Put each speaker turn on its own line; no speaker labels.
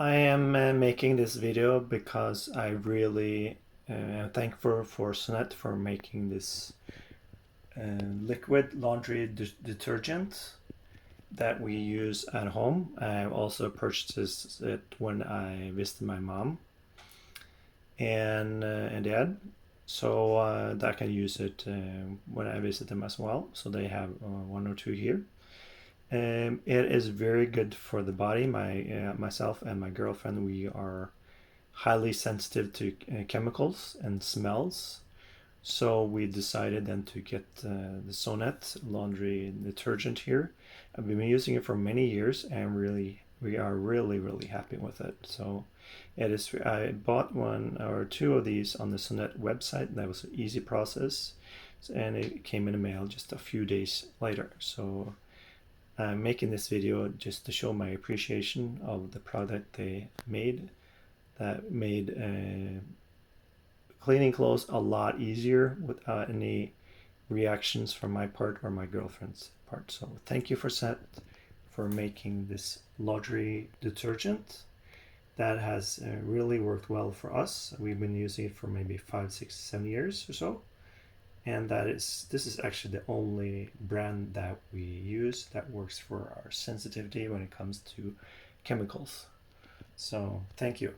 I am making this video because I really am thankful for Sonett for making this liquid laundry detergent that we use at home. I also purchased it when I visited my mom and dad, so that I can use it when I visit them as well. So they have one or two here. It is very good for the body. Myself and my girlfriend, we are highly sensitive to chemicals and smells. So we decided then to get the Sonett laundry detergent here. I've been using it for many years and we are really happy with it. So I bought one or two of these on the Sonett website. That was an easy process, and it came in the mail just a few days later. So I'm making this video just to show my appreciation of the product they made that made cleaning clothes a lot easier without any reactions from my part or my girlfriend's part. So thank you for Set for making this laundry detergent that has really worked well for us. We've been using it for maybe 5, 6, 7 years or so, and this is actually the only brand that we use that works for our sensitivity when it comes to chemicals. So thank you.